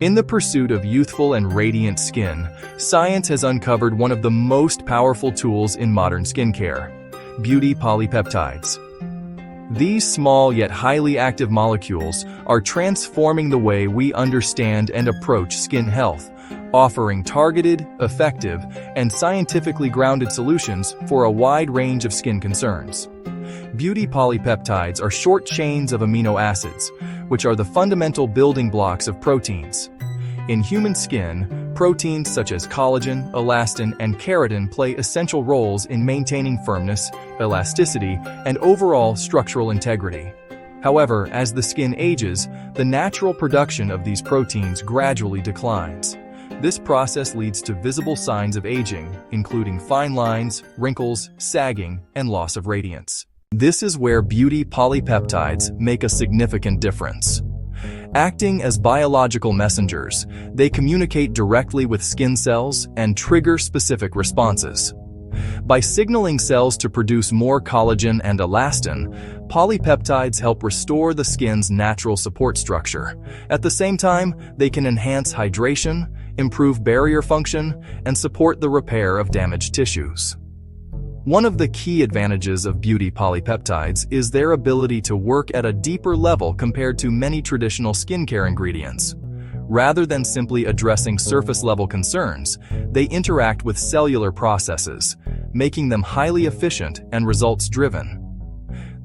In the pursuit of youthful and radiant skin, science has uncovered one of the most powerful tools in modern skincare: beauty polypeptides. These small yet highly active molecules are transforming the way we understand and approach skin health, offering targeted, effective, and scientifically grounded solutions for a wide range of skin concerns. Beauty polypeptides are short chains of amino acids, which are the fundamental building blocks of proteins. In human skin, proteins such as collagen, elastin, and keratin play essential roles in maintaining firmness, elasticity, and overall structural integrity. However, as the skin ages, the natural production of these proteins gradually declines. This process leads to visible signs of aging, including fine lines, wrinkles, sagging, and loss of radiance. This is where beauty polypeptides make a significant difference. Acting as biological messengers, they communicate directly with skin cells and trigger specific responses. By signaling cells to produce more collagen and elastin, polypeptides help restore the skin's natural support structure. At the same time, they can enhance hydration, improve barrier function, and support the repair of damaged tissues. One of the key advantages of beauty polypeptides is their ability to work at a deeper level compared to many traditional skincare ingredients. Rather than simply addressing surface-level concerns, they interact with cellular processes, making them highly efficient and results-driven.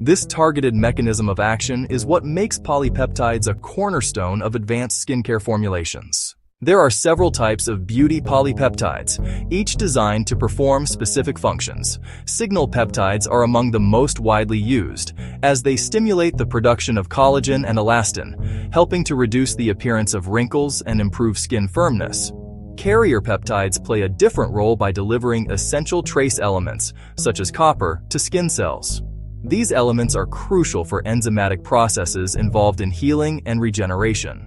This targeted mechanism of action is what makes polypeptides a cornerstone of advanced skincare formulations. There are several types of beauty polypeptides, each designed to perform specific functions. Signal peptides are among the most widely used, as they stimulate the production of collagen and elastin, helping to reduce the appearance of wrinkles and improve skin firmness. Carrier peptides play a different role by delivering essential trace elements, such as copper, to skin cells. These elements are crucial for enzymatic processes involved in healing and regeneration.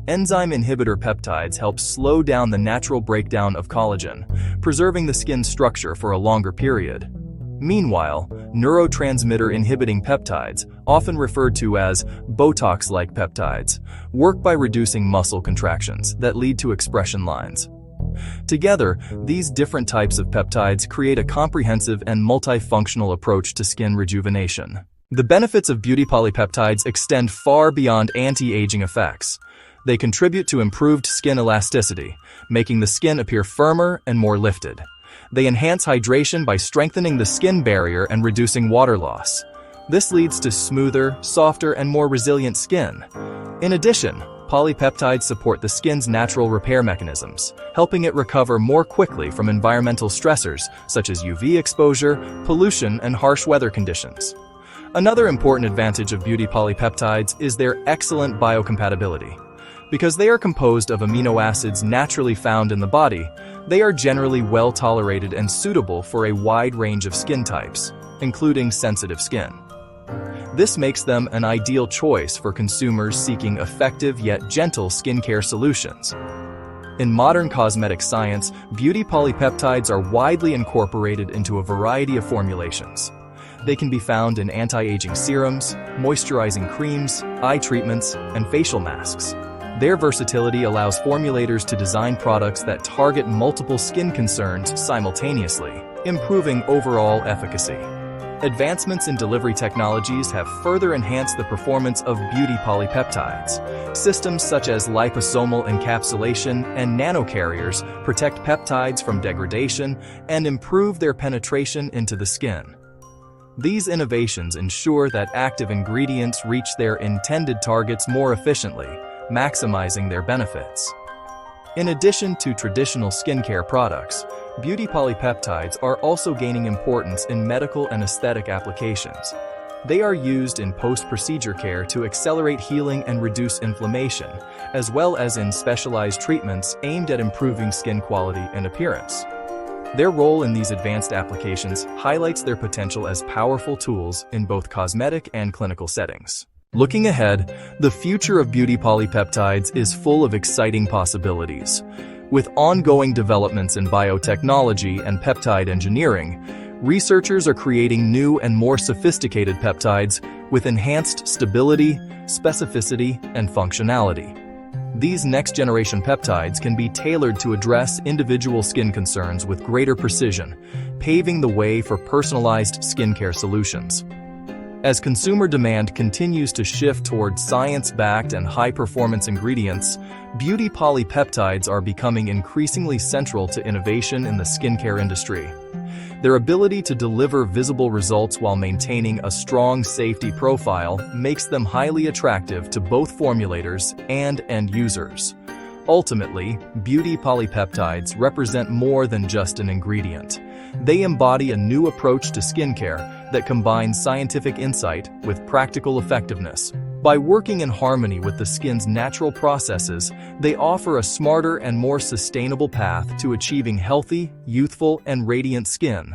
Enzyme inhibitor peptides help slow down the natural breakdown of collagen, preserving the skin's structure for a longer period. Meanwhile, neurotransmitter-inhibiting peptides, often referred to as Botox-like peptides, work by reducing muscle contractions that lead to expression lines. Together, these different types of peptides create a comprehensive and multifunctional approach to skin rejuvenation. The benefits of beauty polypeptides extend far beyond anti-aging effects. They contribute to improved skin elasticity, making the skin appear firmer and more lifted. They enhance hydration by strengthening the skin barrier and reducing water loss. This leads to smoother, softer, and more resilient skin. In addition, polypeptides support the skin's natural repair mechanisms, helping it recover more quickly from environmental stressors such as UV exposure, pollution, and harsh weather conditions. Another important advantage of beauty polypeptides is their excellent biocompatibility. Because they are composed of amino acids naturally found in the body, they are generally well tolerated and suitable for a wide range of skin types, including sensitive skin. This makes them an ideal choice for consumers seeking effective yet gentle skincare solutions. In modern cosmetic science, beauty polypeptides are widely incorporated into a variety of formulations. They can be found in anti-aging serums, moisturizing creams, eye treatments, and facial masks. Their versatility allows formulators to design products that target multiple skin concerns simultaneously, improving overall efficacy. Advancements in delivery technologies have further enhanced the performance of beauty polypeptides. Systems such as liposomal encapsulation and nanocarriers protect peptides from degradation and improve their penetration into the skin. These innovations ensure that active ingredients reach their intended targets more efficiently, maximizing their benefits. In addition to traditional skincare products, beauty polypeptides are also gaining importance in medical and aesthetic applications. They are used in post-procedure care to accelerate healing and reduce inflammation, as well as in specialized treatments aimed at improving skin quality and appearance. Their role in these advanced applications highlights their potential as powerful tools in both cosmetic and clinical settings. Looking ahead, the future of beauty polypeptides is full of exciting possibilities. With ongoing developments in biotechnology and peptide engineering, researchers are creating new and more sophisticated peptides with enhanced stability, specificity, and functionality. These next-generation peptides can be tailored to address individual skin concerns with greater precision, paving the way for personalized skincare solutions. As consumer demand continues to shift towards science-backed and high-performance ingredients, beauty polypeptides are becoming increasingly central to innovation in the skincare industry. Their ability to deliver visible results while maintaining a strong safety profile makes them highly attractive to both formulators and end users. Ultimately, beauty polypeptides represent more than just an ingredient. They embody a new approach to skincare that combines scientific insight with practical effectiveness. By working in harmony with the skin's natural processes, they offer a smarter and more sustainable path to achieving healthy, youthful, and radiant skin.